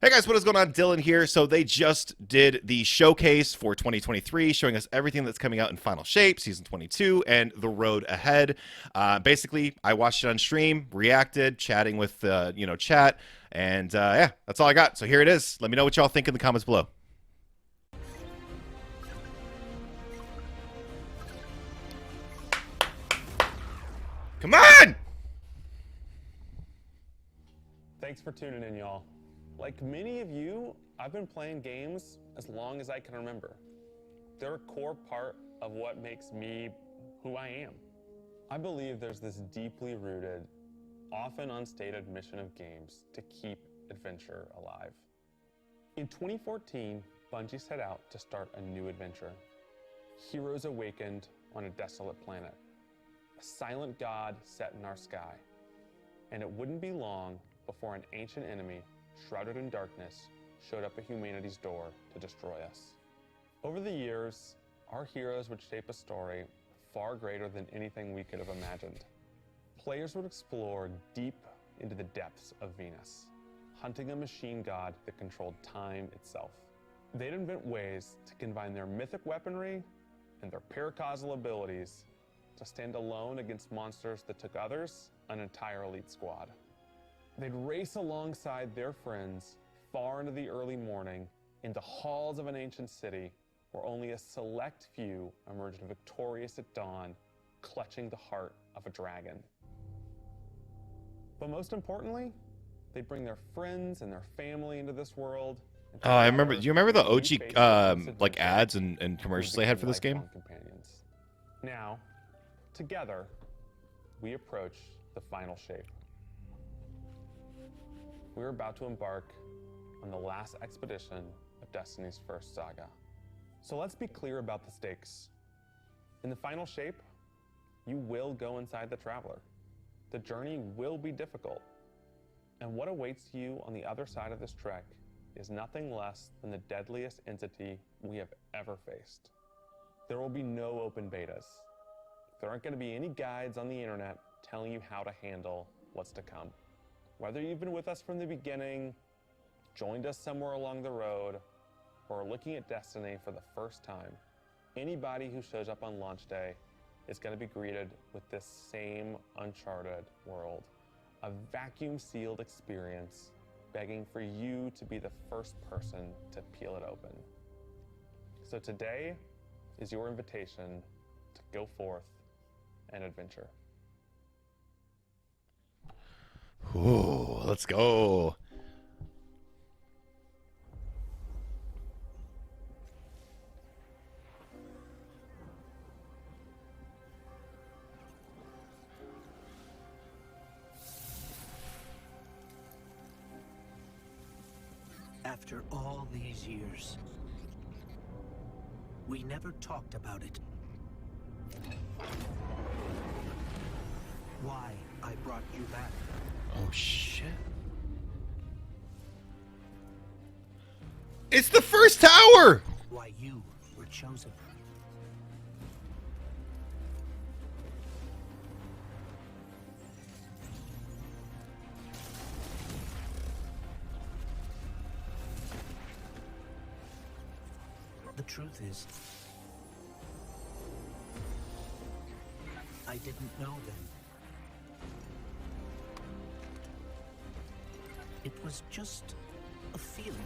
Hey guys, what is going on? Dylan here. So they just did the showcase for 2023, showing us everything that's coming out in Final Shape, Season 22, and the road ahead. Basically, I watched it on stream, reacted, chatting with, chat, and yeah, that's all I got. So here it is. Let me know what y'all think in the comments below. Come on! Thanks for tuning in, y'all. Like many of you, I've been playing games as long as I can remember. They're a core part of what makes me who I am. I believe there's this deeply rooted, often unstated mission of games to keep adventure alive. In 2014, Bungie set out to start a new adventure. Heroes awakened on a desolate planet. A silent god set in our sky. And it wouldn't be long before an ancient enemy, shrouded in darkness, showed up at humanity's door to destroy us. Over the years, our heroes would shape a story far greater than anything we could have imagined. Players would explore deep into the depths of Venus, hunting a machine god that controlled time itself. They'd invent ways to combine their mythic weaponry and their paracausal abilities to stand alone against monsters that took others, an entire elite squad. They'd race alongside their friends far into the early morning in the halls of an ancient city where only a select few emerged victorious at dawn, clutching the heart of a dragon. But most importantly, they'd bring their friends and their family into this world. Oh, I remember. Do you remember the OG like ads and commercials they had for this game? Companions. Now, together, we approach the final shape. We're about to embark on the last expedition of Destiny's first saga. So let's be clear about the stakes. In the final shape, you will go inside the Traveler. The journey will be difficult. And what awaits you on the other side of this trek is nothing less than the deadliest entity we have ever faced. There will be no open betas. There aren't going to be any guides on the internet telling you how to handle what's to come. Whether you've been with us from the beginning, joined us somewhere along the road, or are looking at Destiny for the first time, anybody who shows up on launch day is going to be greeted with this same uncharted world, a vacuum-sealed experience begging for you to be the first person to peel it open. So today is your invitation to go forth and adventure. Ooh, let's go. After all these years, we never talked about it. Why I brought you back. Oh shit. It's the first tower! Why you were chosen. The truth is, I didn't know then. It was just a feeling.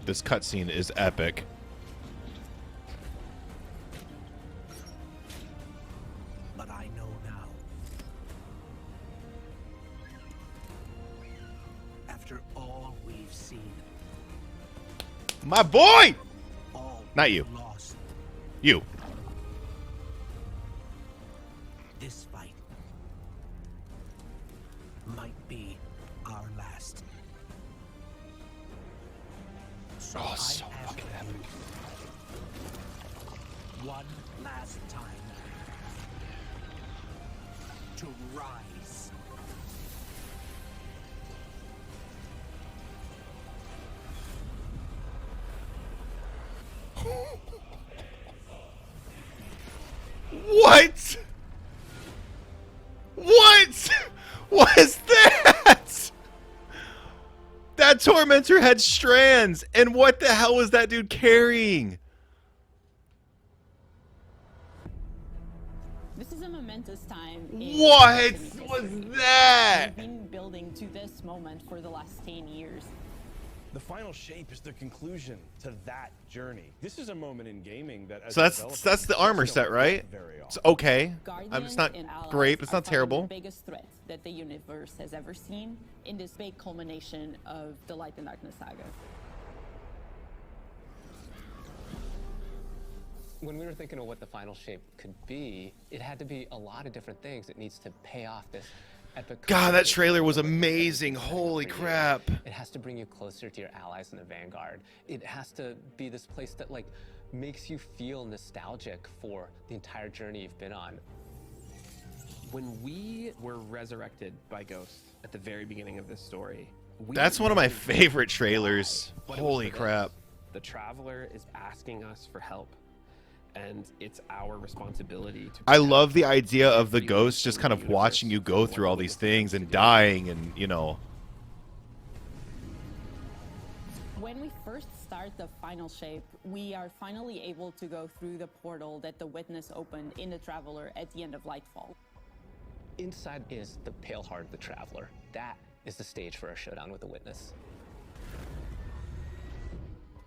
This cutscene is epic. But I know now. After all we've seen, My boy! all Not you. we've lost, You. this fight might be our last. So Oh, I so ask fucking you epic. one last time to rise. What? What? What is that? That Tormentor had strands, and what the hell was that dude carrying? This is a momentous time. What was that? We've been building to this moment for the last 10 years. The final shape is the conclusion to that journey. This is a moment in gaming that, as So a that's developer, the armor you set, don't right? get very It's often. okay. Guardians It's not and allies great, but it's are not fighting terrible. The biggest threat that the universe has ever seen in this big culmination of the Light and Darkness saga. When we were thinking of what the final shape could be, it had to be a lot of different things. It needs to pay off this epic. God, that conflict trailer was that amazing. it's Holy created. crap. It has to bring you closer to your allies in the Vanguard. It has to be this place that like makes you feel nostalgic for the entire journey you've been on. When we were resurrected by Ghost at the very beginning of this story, That's one of my favorite trailers. But it was Holy for this. crap. The Traveler is asking us for help, and it's our responsibility to I protect love the idea of the everyone ghost just in kind the of universe watching you go for through all what these it things was and to be. dying and, you know. When we first start the final shape, we are finally able to go through the portal that the Witness opened in the Traveler at the end of Lightfall. Inside is the Pale Heart of the Traveler. That is the stage for our showdown with the Witness.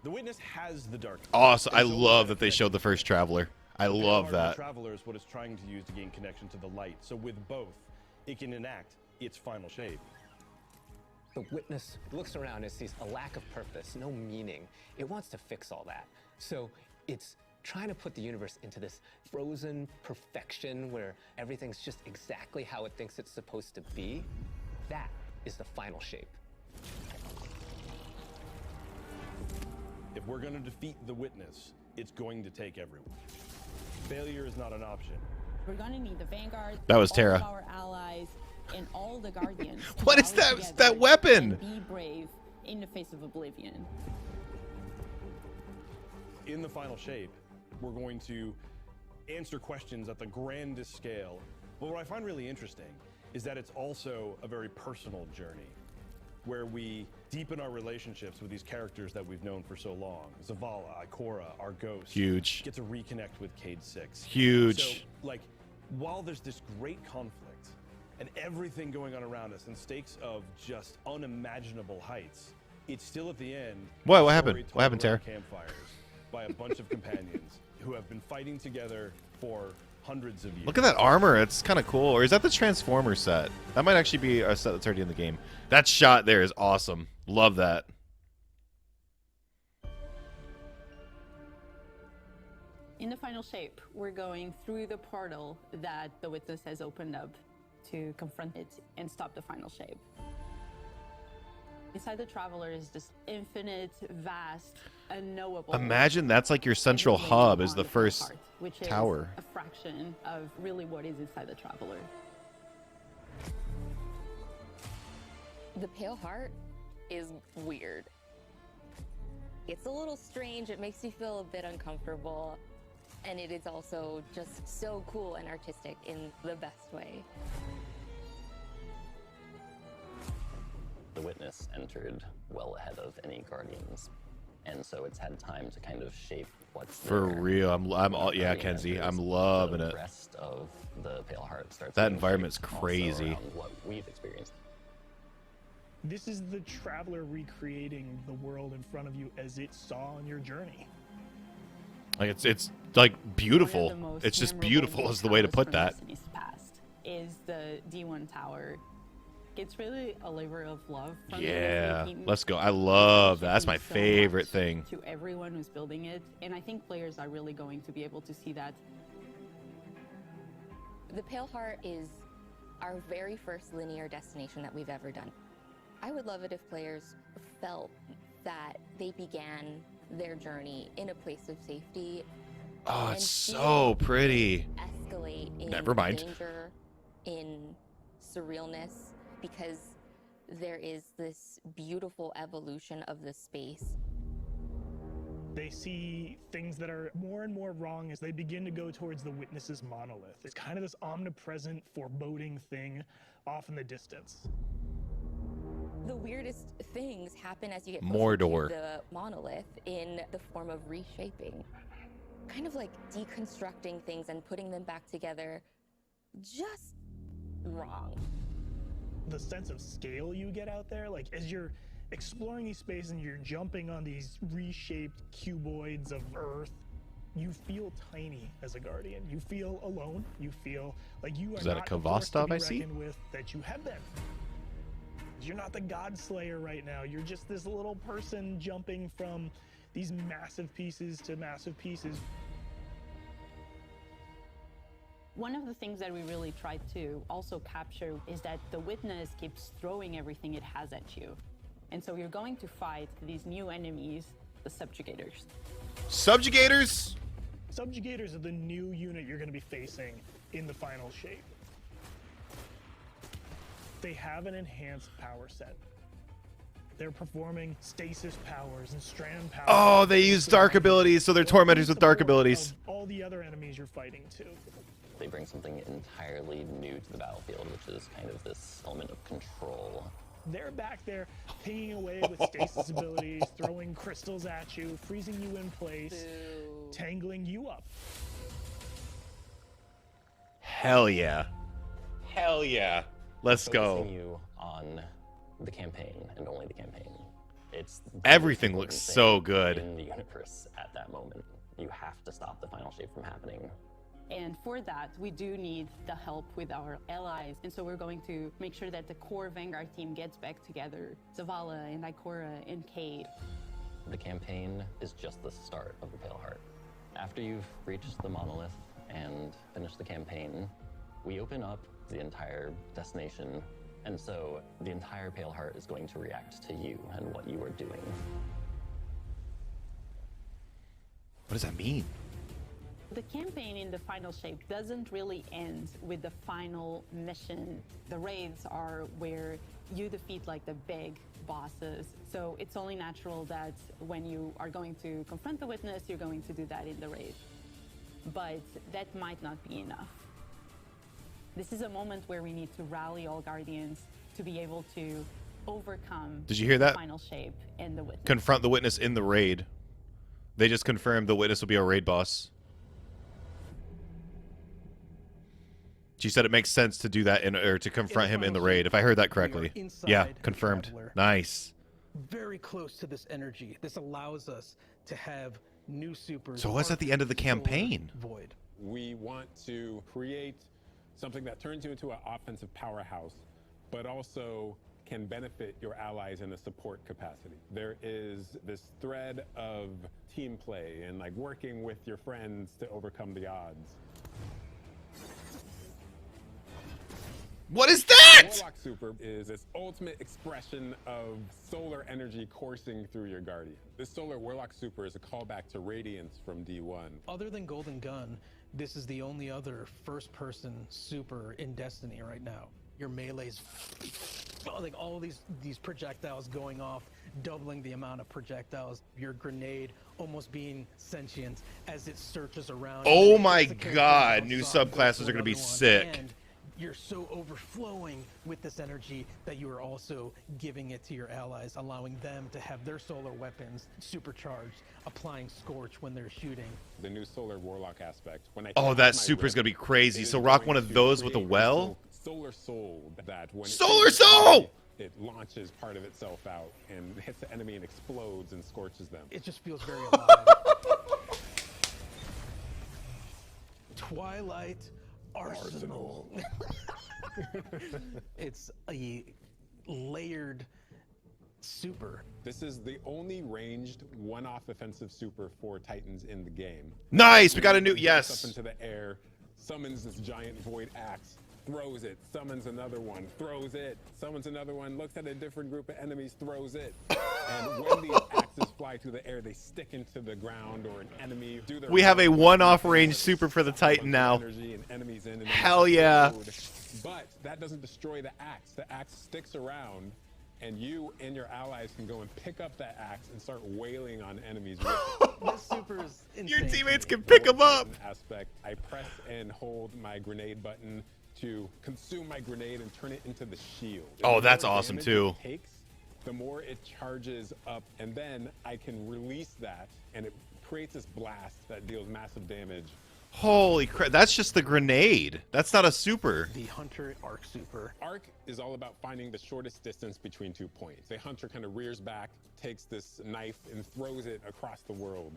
The Witness has the dark. Awesome. I It's always love had a that they showed the first Traveler. I The love Pale Heart of that. The Traveler is what it's trying to use to gain connection to the light. So with both, it can enact its final shape. The Witness looks around and sees a lack of purpose, no meaning. It wants to fix all that. So it's trying to put the universe into this frozen perfection where everything's just exactly how it thinks it's supposed to be. That is the final shape. If we're going to defeat the Witness, it's going to take everyone. Failure is not an option. We're gonna need the Vanguard, That was all Terra. of our allies, and all the Guardians. to What is rally that- together that weapon? and be brave in the face of oblivion. In the final shape, we're going to answer questions at the grandest scale. But what I find really interesting is that it's also a very personal journey where we deepen our relationships with these characters that we've known for so long. Zavala, Ikora, our ghost. Huge. Get to reconnect with Cade 6. Huge. So, like, while there's this great conflict and everything going on around us and stakes of just unimaginable heights, it's still at the end. What? What a happened? story What happened, told around Tara? campfires by a bunch of companions who have been fighting together for hundreds of years. Look at that armor. It's kind of cool. Or is that the Transformer set? That might actually be a set that's already in the game. That shot there is awesome. Love that. In the final shape, we're going through the portal that the Witness has opened up to confront it and stop the final shape. Inside the Traveler is this infinite, vast, unknowable. Imagine that's like your central everything hub is on the Pale first Heart, which tower. is a fraction of really what is inside the Traveler. The Pale Heart is weird. It's a little strange, it makes you feel a bit uncomfortable, and it is also just so cool and artistic in the best way. The Witness entered well ahead of any Guardians, and so it's had time to kind of shape what's For there. real. I'm all, yeah, Guardian Kenzie. enters, I'm loving the it. rest of the Pale Heart starts That being environment's shaped also crazy. around what we've experienced. This is the Traveler recreating the world in front of you as it saw on your journey. Like it's like One beautiful. of the most It's just memorable beautiful is the way to towers put from that. Destiny's past is the D1 tower. It's really a labor of love. From Yeah. the making. Let's go. I love It that. That's my means so favorite much thing. to everyone who's building it, and I think players are really going to be able to see that. The Pale Heart is our very first linear destination that we've ever done. I would love it if players felt that they began their journey in a place of safety. Oh, and it's so feel pretty. escalate in Never mind. danger, in surrealness, because there is this beautiful evolution of the space. They see things that are more and more wrong as they begin to go towards the Witness's monolith. It's kind of this omnipresent, foreboding thing off in the distance. The weirdest things happen as you get Mordor. closer to the monolith in the form of reshaping. Kind of like deconstructing things and putting them back together just wrong. The sense of scale you get out there, like as you're exploring these spaces and you're jumping on these reshaped cuboids of Earth, you feel tiny as a Guardian. You feel alone. You feel like you are Is that a not the force to Kvastov be I see? reckoned with, that you have them. You're not the God Slayer right now. You're just this little person jumping from these massive pieces to massive pieces. One of the things that we really tried to also capture is that the Witness keeps throwing everything it has at you. And so you're going to fight these new enemies, the Subjugators. Subjugators? Subjugators are the new unit you're going to be facing in the final shape. They have an enhanced power set. They're performing stasis powers and strand powers. Oh, they use dark abilities, so they're tormentors with dark abilities. All the other enemies you're fighting too. They bring something entirely new to the battlefield, which is kind of this element of control. They're back there pinging away with stasis abilities, throwing crystals at you, freezing you in place, tangling you up. Hell yeah. Hell yeah. Let's go. Focusing you on the campaign and only the campaign. It's the Everything most looks important so thing good. in the universe at that moment. You have to stop the final shape from happening. And for that, we do need the help with our allies. And so we're going to make sure that the core Vanguard team gets back together. Zavala and Ikora and Cade. The campaign is just the start of the Pale Heart. After you've reached the monolith and finished the campaign, we open up the entire destination, and so the entire Pale Heart is going to react to you and what you are doing. What does that mean? The campaign in the final shape doesn't really end with the final mission. The raids are where you defeat like the big bosses. So it's only natural that when you are going to confront the Witness, you're going to do that in the raid. But that might not be enough. This is a moment where we need to rally all Guardians to be able to overcome Did you hear that? the final shape and the Witness. Confront the Witness in the raid. They just confirmed the Witness will be our raid boss. She said it makes sense to do that or to confront him in the raid, if I heard that correctly. Yeah, confirmed. Traveler. Nice. Very close to this energy. This allows us to have new supers. So what's at the end of the campaign? Void. We want to create something that turns you into an offensive powerhouse, but also can benefit your allies in a support capacity. There is this thread of team play and like working with your friends to overcome the odds. What is that? Warlock Super is its ultimate expression of solar energy coursing through your Guardian. This Solar Warlock Super is a callback to Radiance from D1. Other than Golden Gun, this is the only other first-person super in Destiny right now. Your melee's like all these projectiles going off, doubling the amount of projectiles. Your grenade almost being sentient as it searches around. Oh and my hits the character god, outside, new goes to subclasses are going to be another one, sick. and you're so overflowing with this energy that you are also giving it to your allies, allowing them to have their solar weapons supercharged, applying Scorch when they're shooting. The new Solar Warlock aspect. When I Oh, take that off my super is whip, going to be crazy. it So is rock going one of to those with a create well? Solar Soul that when it Solar hits Soul! enemy, it launches part of itself out and hits the enemy and explodes and scorches them. It just feels very alive. Twilight Arsenal. It's a layered super. This is the only ranged one-off offensive super for Titans in the game. Nice, we got a new, Jumps yes. up into the air, summons this giant void axe, throws it, summons another one, throws it, summons another one, looks at a different group of enemies, throws it. And when these axes fly through the air, they stick into the ground or an enemy. Do their We have a work, one-off and range suck super for the a bunch of Titan now. energy and enemies in and then Hell yeah. explode. But that doesn't destroy the axe. The axe sticks around and you and your allies can go and pick up that axe and start wailing on enemies with it. This super is insane. Your teammates to me. can pick them up. Aspect, I press and hold my grenade button to consume my grenade and turn it into the shield. Oh, The that's more awesome damage too. it takes, the more it charges up, and then I can release that, and it creates this blast that deals massive damage. Holy crap, that's just the grenade. That's not a super. The Hunter Arc Super. Arc is all about finding the shortest distance between 2 points. The hunter kind of rears back, takes this knife and throws it across the world,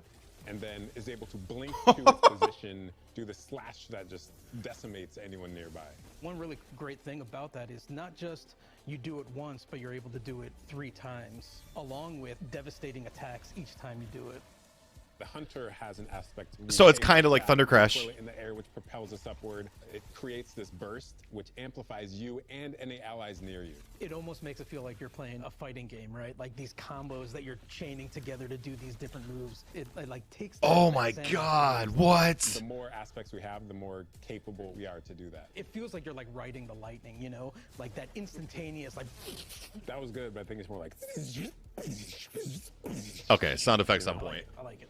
and then is able to blink to its position, do the slash that just decimates anyone nearby. One really great thing about that is not just you do it once, but you're able to do it 3 times, along with devastating attacks each time you do it. The hunter has an aspect. So it's kind of like Thunder Crash. In the air, which propels us upward. It creates this burst, which amplifies you and any allies near you. It almost makes it feel like you're playing a fighting game, right? Like these combos that you're chaining together to do these different moves. It like takes. Oh my god, what? The more aspects we have, the more capable we are to do that. It feels like you're like riding the lightning, you know, like that instantaneous, like. That was good, but I think it's more like. Okay, sound effects on point. I like it.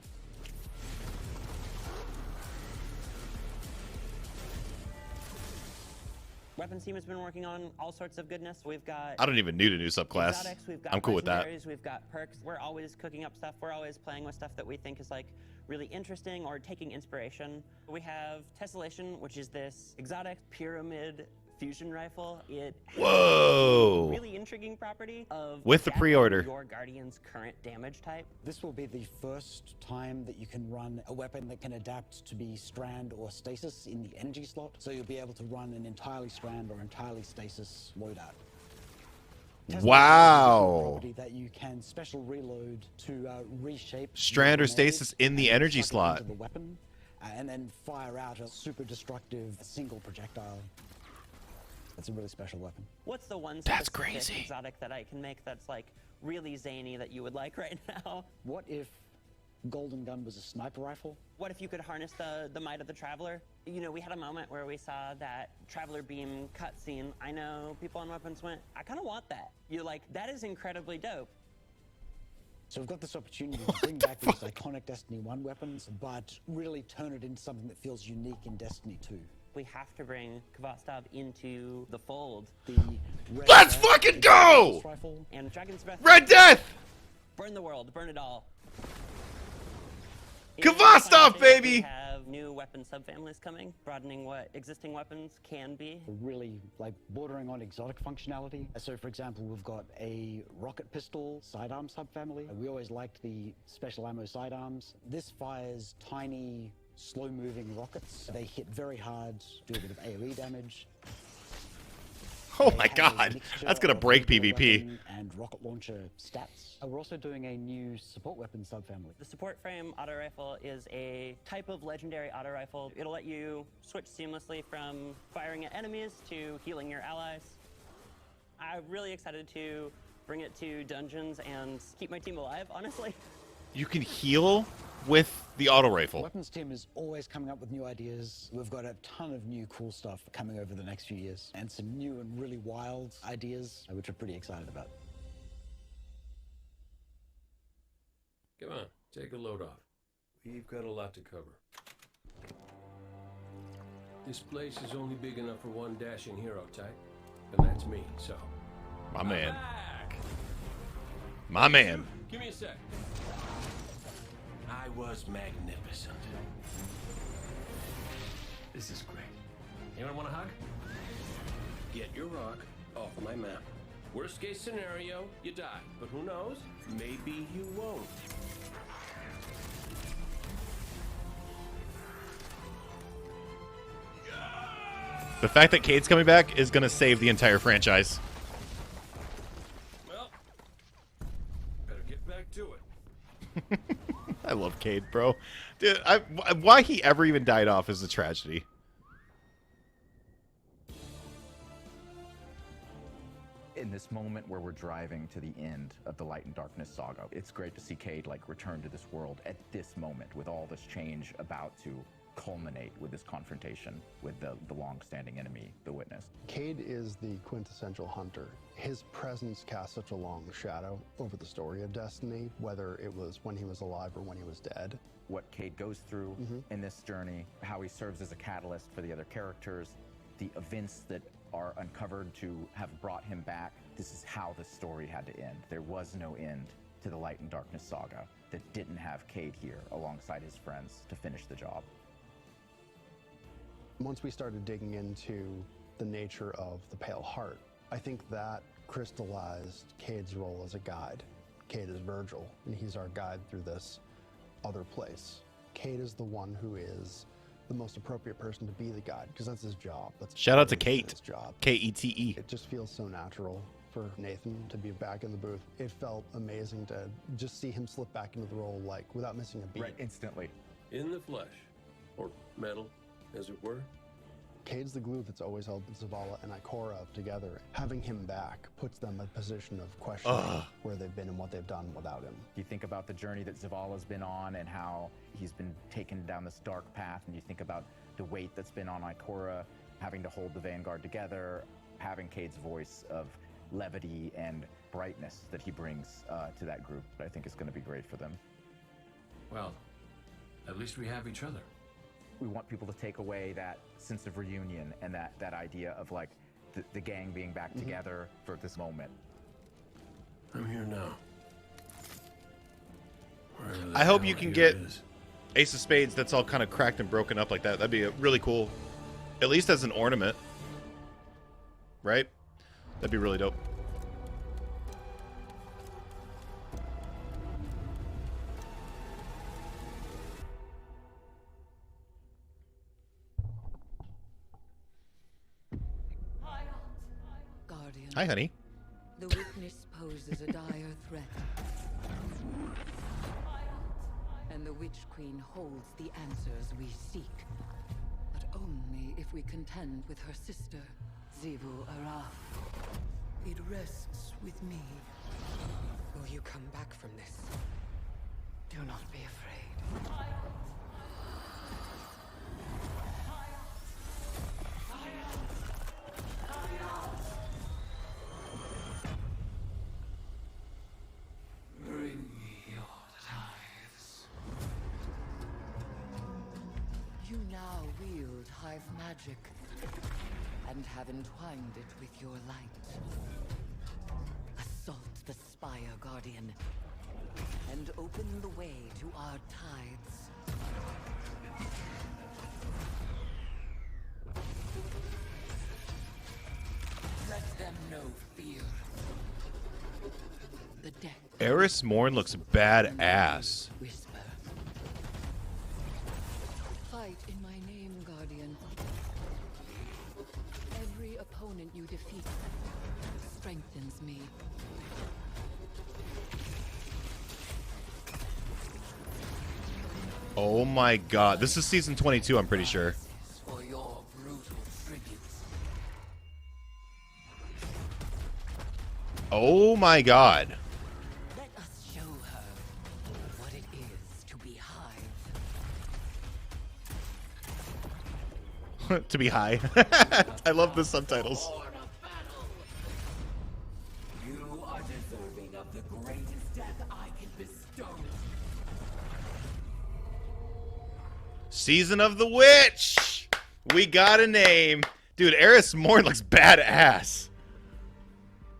Weapons team has been working on all sorts of goodness. We've got. I don't even need a new subclass. Exotics, we've got I'm cool with that. legendaries, we've got perks. We're always cooking up stuff. We're always playing with stuff that we think is like really interesting or taking inspiration. We have Tessellation, which is this exotic pyramid fusion rifle. It has Whoa. a really intriguing property of With the adapting pre-order. your Guardian's current damage type. This will be the first time that you can run a weapon that can adapt to be strand or stasis in the energy slot. So you'll be able to run an entirely strand or entirely stasis loadout. Wow. Property that you can special reload to reshape Strand or your grenade stasis in the and energy suck it slot. into the weapon, and then fire out a super destructive single projectile. It's a really special weapon. What's the one That's specific crazy. exotic that I can make that's like really zany that you would like right now? What if Golden Gun was a sniper rifle? What if you could harness the might of the Traveler? You know, we had a moment where we saw that Traveler beam cutscene. I know people on Weapons went, I kind of want that. You're like, that is incredibly dope. So we've got this opportunity to bring back these iconic Destiny 1 weapons, but really turn it into something that feels unique in Destiny 2. We have to bring Kvastov into the fold. The Let's fucking go! Rifle. And Dragon's Breath. Red Death! Burn the world, burn it all. Kvastov, baby! We have new weapon subfamilies coming, broadening what existing weapons can be. Really like bordering on exotic functionality. So for example, we've got a rocket pistol sidearm subfamily. We always liked the special ammo sidearms. This fires tiny, slow-moving rockets. They hit very hard, do a bit of AoE damage. Oh They my have a god, mixture that's gonna of break nuclear PvP. weapon and rocket launcher stats. We're also doing a new support weapon subfamily. The support frame auto rifle is a type of legendary auto rifle. It'll let you switch seamlessly from firing at enemies to healing your allies. I'm really excited to bring it to dungeons and keep my team alive, honestly. You can heal with the auto rifle. Weapons team is always coming up with new ideas. We've got a ton of new cool stuff coming over the next few years, and some new and really wild ideas, which we're pretty excited about. Come on, take a load off. We've got a lot to cover. This place is only big enough for one dashing hero type, and that's me, so... My man. Back. My man. Give me a sec. I was magnificent. This is great. Anyone want a hug? Get your rock off my map. Worst case scenario, you die. But who knows? Maybe you won't. The fact that Cade's coming back is gonna save the entire franchise. Well, better get back to it. I love Cade, bro. Dude, why he ever even died off is a tragedy. In this moment where we're driving to the end of the Light and Darkness saga, it's great to see Cade like return to this world at this moment with all this change about to culminate with this confrontation with the long-standing enemy, the Witness. Cade is the quintessential hunter. His presence casts such a long shadow over the story of Destiny, whether it was when he was alive or when he was dead. What Cade goes through in this journey, how he serves as a catalyst for the other characters, the events that are uncovered to have brought him back. This is how the story had to end. There was no end to the Light and Darkness saga that didn't have Cade here alongside his friends to finish the job. Once we started digging into the nature of the Pale Heart, I think that crystallized Cade's role as a guide. Cade is Virgil, and he's our guide through this other place. Cade is the one who is the most appropriate person to be the guide, because that's his job. That's Shout out to literally Kate. his job. K-E-T-E. It just feels so natural for Nathan to be back in the booth. It felt amazing to just see him slip back into the role, like, without missing a beat. Right, instantly. In the flesh, or metal, as it were. Cade's the glue that's always held Zavala and Ikora together. Having him back puts them in a position of questioning where they've been and what they've done without him. You think about the journey that Zavala's been on and how he's been taken down this dark path, and you think about the weight that's been on Ikora, having to hold the Vanguard together, having Cade's voice of levity and brightness that he brings to that group, I think is going to be great for them. Well, at least we have each other. We want people to take away that sense of reunion and that idea of like the gang being back together for this moment. I'm here now. I hope you can get Ace of Spades that's all kind of cracked and broken up like that. That'd be really cool. At least as an ornament. Right? That'd be really dope. Guardian. Hi, honey. The Witness poses a dire threat. And the Witch Queen holds the answers we seek. But only if we contend with her sister, Zivu Araf. It rests with me. Will you come back from this? Do not be afraid. Bring me your tithes. You now wield Hive magic and have entwined it with your light. Assault the Spire, Guardian, and open the way to our tides. Let them know fear. The deck. Eris Morn looks badass. Whisper. Fight in my name, Guardian. Every opponent you defeat strengthens me. Oh my god. This is season 22, I'm pretty sure. For your brutal tributes. Oh my god. Let us show her what it is to be Hive. To be high. I love the subtitles. You are deserving of the greatest death I can bestow. Season of the Witch. We got a name. Dude, Eris Morn looks badass.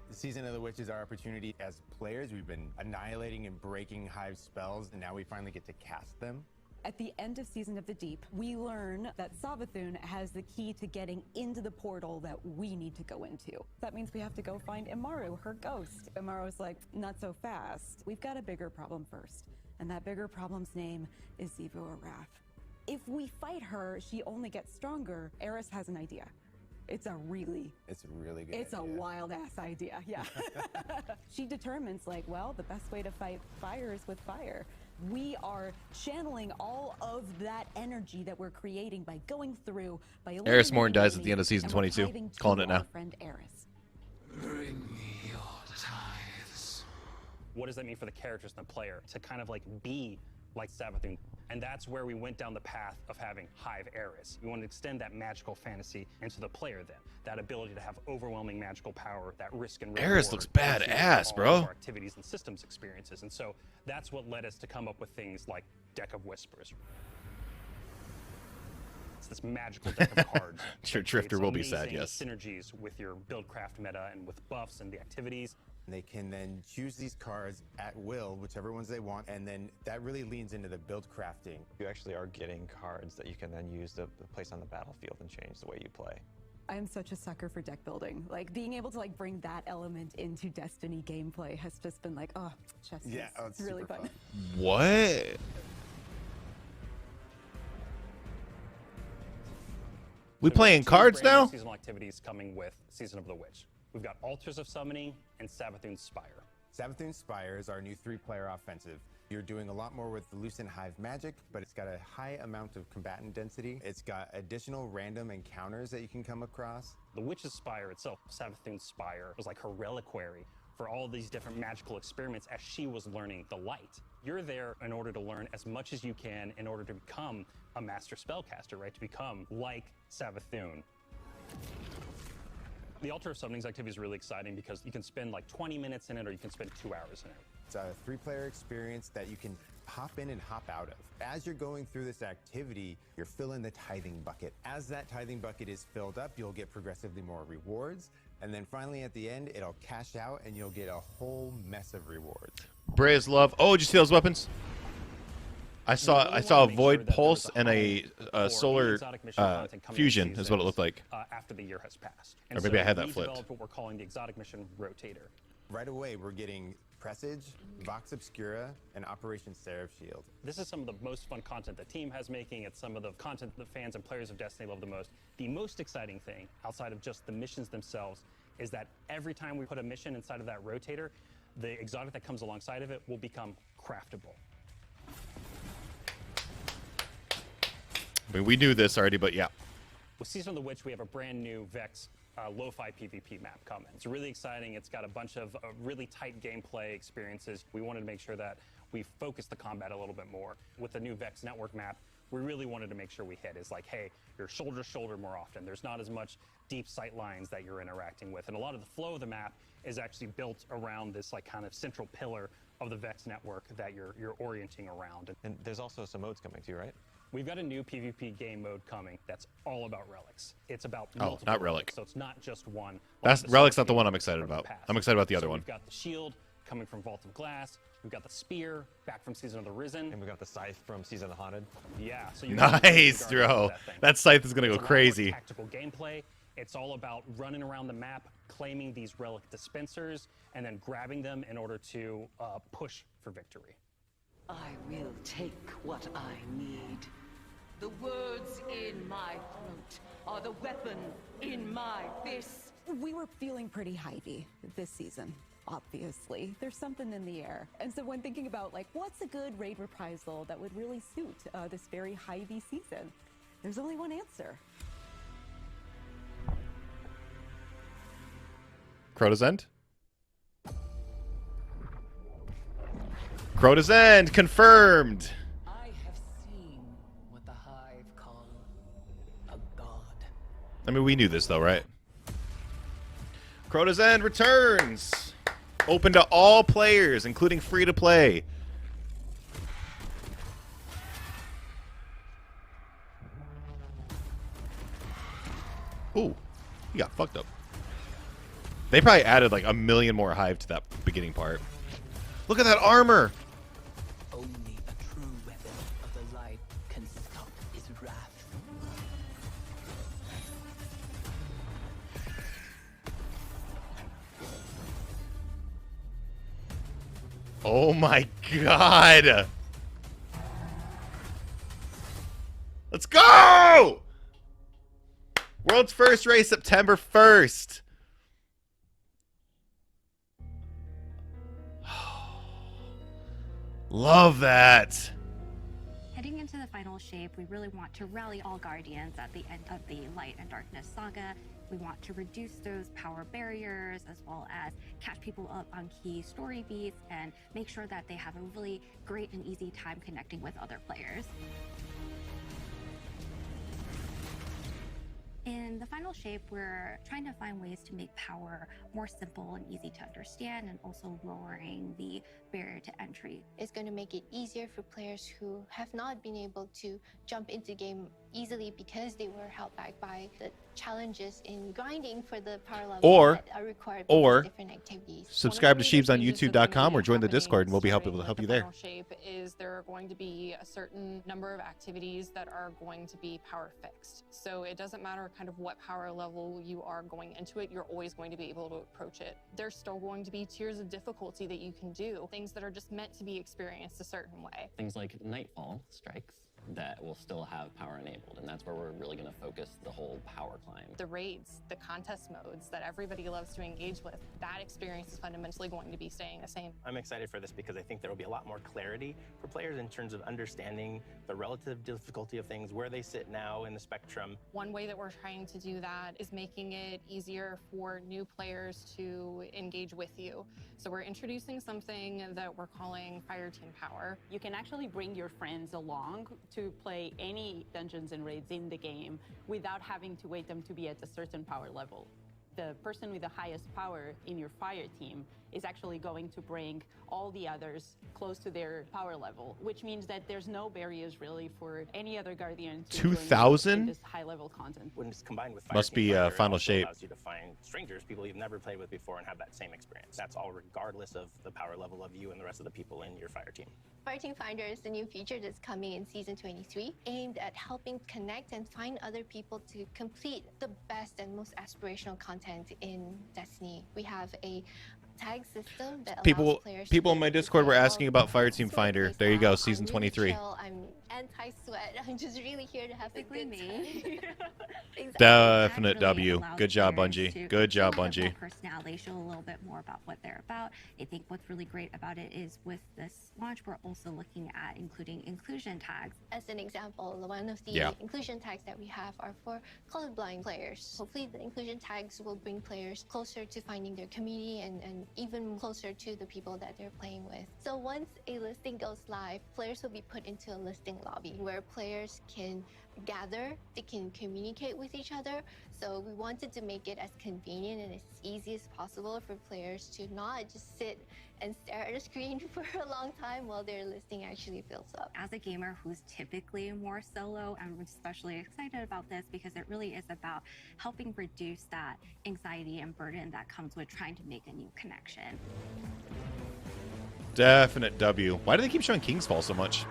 The Season of the Witch is our opportunity as players. We've been annihilating and breaking Hive spells, and now we finally get to cast them. At the end of Season of the Deep, we learn that Savathun has the key to getting into the portal that we need to go into. That means we have to go find Imaru, her ghost. Imaru's like, not so fast. We've got a bigger problem first. And that bigger problem's name is Zivu Araf. If we fight her, she only gets stronger. Eris has an idea. It's a really good It's a wild ass idea, yeah. She determines like, well, the best way to fight fire is with fire. We are channeling all of that energy that we're creating by going through, by Eris Morn dies at eliminating the end of season and we're 22. hiding to Calling it our now. friend Eris. Bring me your tithes. What does that mean for the characters and the player to kind of like be like Savathun. And that's where we went down the path of having Hive Eris. We want to extend that magical fantasy into the player then. That ability to have overwhelming magical power, that risk and reward. Eris looks badass, all bro. of our activities and systems experiences. And so that's what led us to come up with things like Deck of Whispers. It's this magical deck of cards. Sure, that Drifter creates will be sad, amazing yes. synergies with your buildcraft meta and with buffs and the activities. They can then choose these cards at will, whichever ones they want, and then that really leans into the build crafting. You actually are getting cards that you can then use to place on the battlefield and change the way you play. I'm such a sucker for deck building. Like being able to like bring that element into Destiny gameplay has just been like, oh, chess Yeah, is oh, it's really super fun. What? We So playing two cards brand new now? Seasonal activities coming with Season of the Witch. We've got Altars of Summoning and Savathun's Spire. Savathun's Spire is our new 3-player offensive. You're doing a lot more with the Lucent Hive magic, but it's got a high amount of combatant density. It's got additional random encounters that you can come across. The Witch's Spire itself, Savathun's Spire, was like her reliquary for all these different magical experiments as she was learning the light. You're there in order to learn as much as you can in order to become a master spellcaster, right? To become like Savathun. The Altar of Summoning's activity is really exciting because you can spend like 20 minutes in it or you can spend 2 hours in it. It's a 3-player experience that you can hop in and hop out of. As you're going through this activity, you're filling the tithing bucket. As that tithing bucket is filled up, you'll get progressively more rewards. And then finally at the end, it'll cash out and you'll get a whole mess of rewards. Braze love. Oh, did you see those weapons? I saw a void pulse and a solar fusion is what it looked like. After the year has passed. Or maybe I had that we flipped. developed what we're calling the Exotic Mission Rotator. Right away, we're getting Presage, Vox Obscura, and Operation Seraph Shield. This is some of the most fun content the team has making. It's some of the content that fans and players of Destiny love the most. The most exciting thing, outside of just the missions themselves, is that every time we put a mission inside of that rotator, the exotic that comes alongside of it will become craftable. I mean, we knew this already, but yeah. With Season of the Witch, we have a brand new Vex lo-fi PvP map coming. It's really exciting. It's got a bunch of really tight gameplay experiences. We wanted to make sure that we focused the combat a little bit more. With the new Vex network map, we really wanted to make sure we hit is like, hey, you're shoulder to shoulder more often. There's not as much deep sight lines that you're interacting with. And a lot of the flow of the map is actually built around this like kind of central pillar of the Vex network that you're orienting around. And there's also some modes coming too, right? We've got a new PvP game mode coming that's all about relics. It's about Oh, multiple not Relic. relics, so it's not just one. That's like the Relic's Sword not the one Shield I'm excited from the about. past. I'm excited about the other So one. We've got the shield coming from Vault of Glass. We've got the spear back from Season of the Risen. And we've got the scythe from Season of the Haunted. Yeah. So you Nice, bro. That scythe is gonna go It's a lot more crazy. Tactical gameplay. It's all about running around the map, claiming these relic dispensers, and then grabbing them in order to push for victory. I will take what I need. The words in my throat are the weapon in my fist. We were feeling pretty hypey this season. Obviously, there's something in the air. And so when thinking about like what's a good raid reprisal that would really suit this very hypey season, there's only one answer. Crota's End? Crota's End, confirmed! I have seen what the Hive call a god. I mean, we knew this though, right? Crota's End returns! Open to all players, including free-to-play. Ooh, he got fucked up. They probably added like 1 million more Hive to that beginning part. Look at that armor! Only a true weapon of the light can stop his wrath. Oh my god! Let's go! World's first race, September 1st. Love that. Heading into the final shape, we really want to rally all Guardians at the end of the Light and Darkness saga. We want to reduce those power barriers as well as catch people up on key story beats and make sure that they have a really great and easy time connecting with other players. In the final shape, we're trying to find ways to make power more simple and easy to understand, and also lowering the barrier to entry. It's going to make it easier for players who have not been able to jump into game easily because they were held back by the challenges in grinding for the power level that are required for different activities. Subscribe to Scheebs on YouTube.com or join the Discord, and we'll be able to help you there. Final shape is there are going to be a certain number of activities that are going to be power fixed. So it doesn't matter kind of what power level you are going into it, you're always going to be able to approach it. There's still going to be tiers of difficulty that you can do, things that are just meant to be experienced a certain way. Things like Nightfall strikes that will still have power enabled, and that's where we're really going to focus the whole power climb. The raids, the contest modes that everybody loves to engage with, that experience is fundamentally going to be staying the same. I'm excited for this because I think there will be a lot more clarity for players in terms of understanding the relative difficulty of things, where they sit now in the spectrum. One way that we're trying to do that is making it easier for new players to engage with you. So we're introducing something that we're calling Fire Team Power. You can actually bring your friends along to play any dungeons and raids in the game without having to wait them to be at a certain power level. The person with the highest power in your fire team is actually going to bring all the others close to their power level, which means that there's no barriers really for any other Guardian to join 2,000? in this high-level content. When it's combined with Must be Fire, final it also shape. allows you to find strangers, people you've never played with before, and have that same experience. That's all regardless of the power level of you and the rest of the people in your fire team. Fire Team Finder is the new feature that's coming in Season 23, aimed at helping connect and find other people to complete the best and most aspirational content in Destiny. We have a tag system that allows players People to in my Discord were asking about Fire Team Finder. There you go, Season 23. I'm anti-sweat. I'm just really here to have a good time. Definite W. Good job, Bungie. Good job, Bungie. Personality, show a little bit more about what they're about. I think what's really great about it is with this launch, we're also looking at including inclusion tags. As an example, one of the inclusion tags that we have are for colorblind players. Hopefully the inclusion tags will bring players closer to finding their community and even closer to the people that they're playing with. So once a listing goes live, players will be put into a listing lobby where players can gather, they can communicate with each other. So we wanted to make it as convenient and as easy as possible for players to not just sit and stare at a screen for a long time while their listing actually fills up. As a gamer who's typically more solo, I'm especially excited about this because it really is about helping reduce that anxiety and burden that comes with trying to make a new connection. Definite W. Why do they keep showing Kingsfall so much?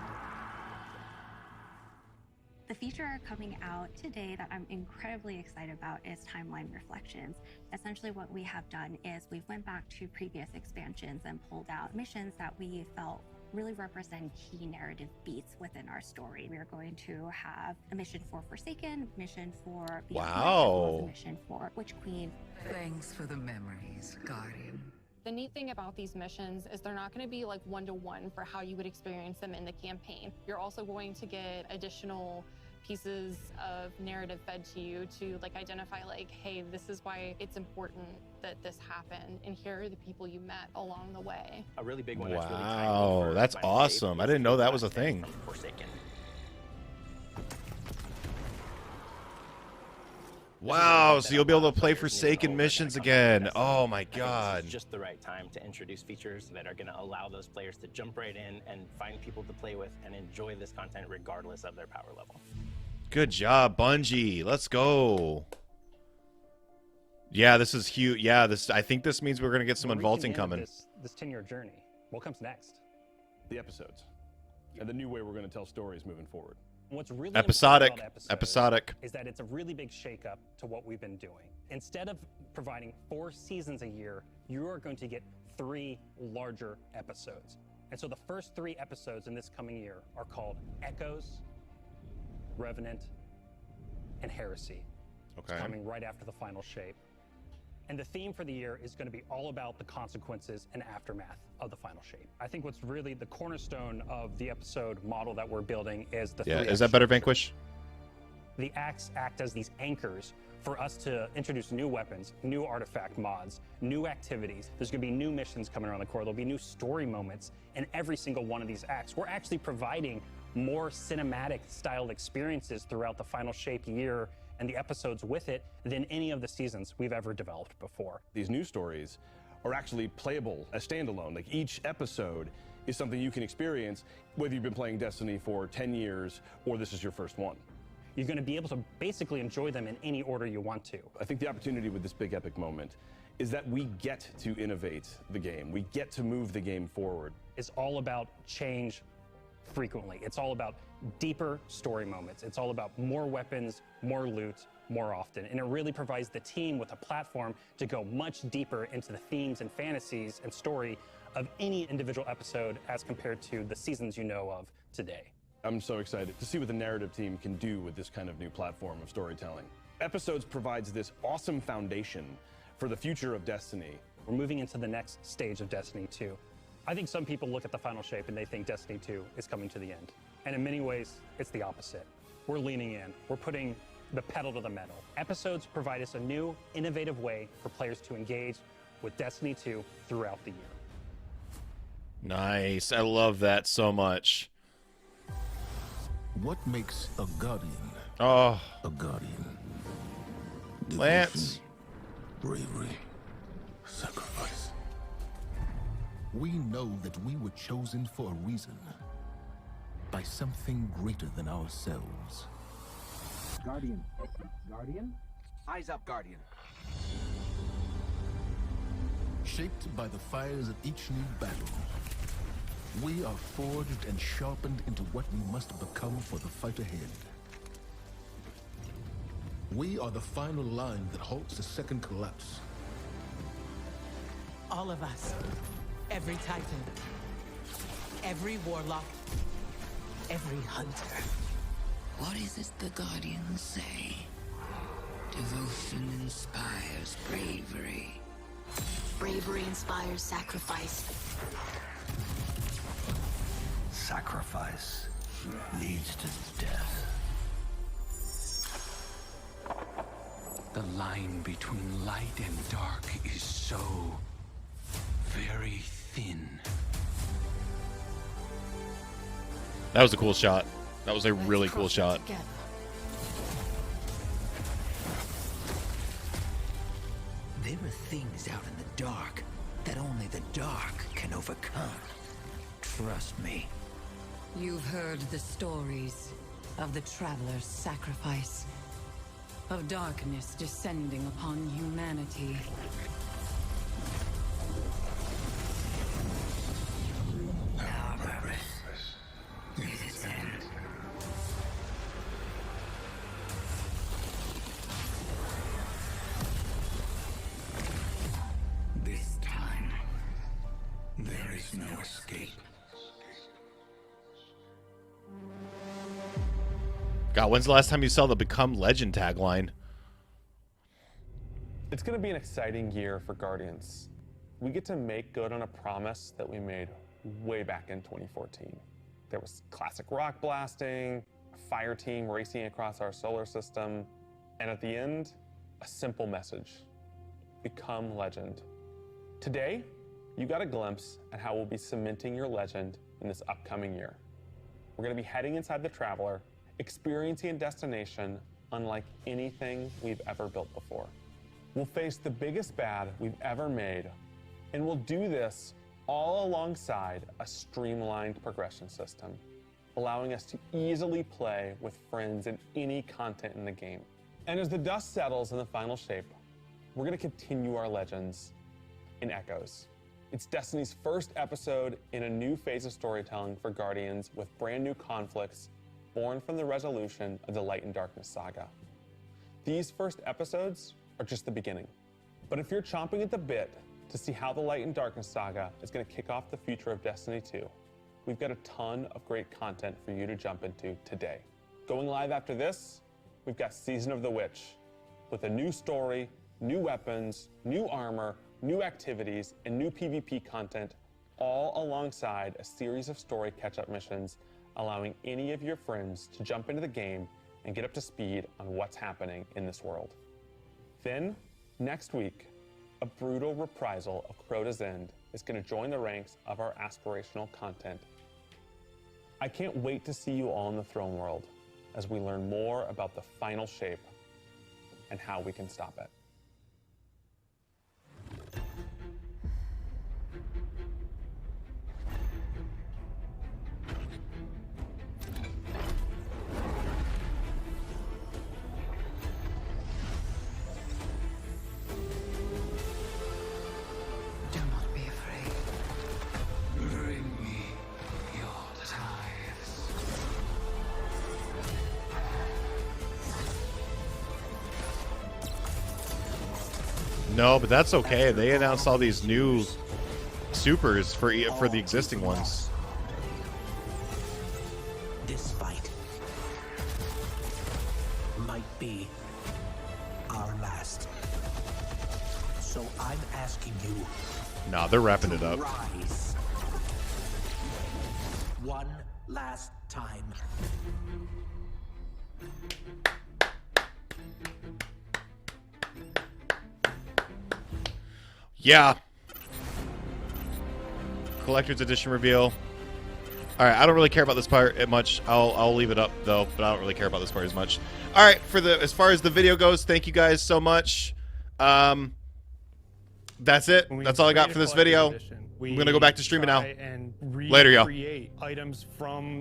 The feature coming out today that I'm incredibly excited about is Timeline Reflections. Essentially what we have done is we've went back to previous expansions and pulled out missions that we felt really represent key narrative beats within our story. We are going to have a mission for Forsaken, mission for Beyond Light, as well as a mission for Witch Queen. Thanks for the memories, Guardian. The neat thing about these missions is they're not going to be like one-to-one for how you would experience them in the campaign. You're also going to get additional pieces of narrative fed to you to like identify like, hey, this is why it's important that this happened, and here are the people you met along the way. A really big one that's really timely Wow, for that's Final Shape awesome. I is didn't know the that was a last thing thing. from Forsaken. Wow, so you'll be able to play Forsaken missions again. Oh my I think god. this is just the right time to introduce features that are going to allow those players to jump right in and find people to play with and enjoy this content regardless of their power level. Good job, Bungie. Let's go. Yeah, this is huge. Yeah, I think this means we're going to get some unvaulting coming. This 10-year journey. What comes next? The episodes. And the new way we're going to tell stories moving forward. What's really Episodic. important about Episodic. is that it's a really big shakeup to what we've been doing. Instead of providing 4 seasons a year, you are going to get 3 larger episodes. And so the first 3 episodes in this coming year are called Echoes, Revenant, and Heresy. Okay. It's coming right after the final shape. And the theme for the year is going to be all about the consequences and aftermath of the final shape. I think what's really the cornerstone of the episode model that we're building is the Yeah, three is that better, actions. Vanquish? The acts act as these anchors for us to introduce new weapons, new artifact mods, new activities. There's going to be new missions coming around the core. There'll be new story moments in every single one of these acts. We're actually providing more cinematic styled experiences throughout the final shape year and the episodes with it than any of the seasons we've ever developed before. These new stories are actually playable as standalone. Like each episode is something you can experience whether you've been playing Destiny for 10 years or this is your first one. You're going to be able to basically enjoy them in any order you want to. I think the opportunity with this big epic moment is that we get to innovate the game. We get to move the game forward. It's all about change frequently. It's all about deeper story moments. It's all about more weapons, more loot, more often. And it really provides the team with a platform to go much deeper into the themes and fantasies and story of any individual episode as compared to the seasons you know of today. I'm so excited to see what the narrative team can do with this kind of new platform of storytelling. Episodes provides this awesome foundation for the future of Destiny. We're moving into the next stage of Destiny 2. I think some people look at the final shape and they think Destiny 2 is coming to the end. And in many ways, it's the opposite. We're leaning in. We're putting the pedal to the metal. Episodes provide us a new, innovative way for players to engage with Destiny 2 throughout the year. Nice. I love that so much. What makes a guardian a guardian? Lance. Bravery, sacrifice. We know that we were chosen for a reason, by something greater than ourselves. Guardian. Guardian? Eyes up, Guardian. Shaped by the fires of each new battle, we are forged and sharpened into what we must become for the fight ahead. We are the final line that halts the second collapse. All of us. Every Titan. Every Warlock. Every Hunter. What is it the Guardians say? Devotion inspires bravery. Bravery inspires sacrifice. Sacrifice leads to death. The line between light and dark is so very thin. That was a cool shot. That was a really cool shot. Together. There are things out in the dark that only the dark can overcome. Trust me. You've heard the stories of the Traveler's sacrifice, of darkness descending upon humanity. Our purpose is its end. This time, there is no escape. God, when's the last time you saw the Become Legend tagline? It's going to be an exciting year for Guardians. We get to make good on a promise that we made way back in 2014. There was classic rock blasting, a fire team racing across our solar system, and at the end, a simple message: become legend. Today, you got a glimpse at how we'll be cementing your legend in this upcoming year. We're going to be heading inside the Traveler, experiencing a destination unlike anything we've ever built before. We'll face the biggest bad we've ever made, and we'll do this all alongside a streamlined progression system, allowing us to easily play with friends in any content in the game. And as the dust settles in the final shape, we're going to continue our legends in Echoes. It's Destiny's first episode in a new phase of storytelling for Guardians, with brand new conflicts born from the resolution of the Light and Darkness saga. These first episodes are just the beginning. But if you're chomping at the bit to see how the Light and Darkness saga is going to kick off the future of Destiny 2, we've got a ton of great content for you to jump into today. Going live after this, we've got Season of the Witch, with a new story, new weapons, new armor, new activities, and new PvP content, all alongside a series of story catch-up missions, allowing any of your friends to jump into the game and get up to speed on what's happening in this world. Then, next week, a brutal reprisal of Crota's End is going to join the ranks of our aspirational content. I can't wait to see you all in the throne world as we learn more about the final shape and how we can stop it. Do not be afraid. Bring me your tithes. No, but that's okay. They announced all these new supers for the existing ones. This fight might be our last. So I'm asking you. Nah, they're wrapping it up. Rise. One last time. Yeah. Collector's edition reveal. All right, I don't really care about this part as much. I'll leave it up though, but I don't really care about this part as much. All right, as far as the video goes, thank you guys so much. That's it. That's all I got for this video. I'm gonna go back to streaming now. And Later, y'all. recreate items from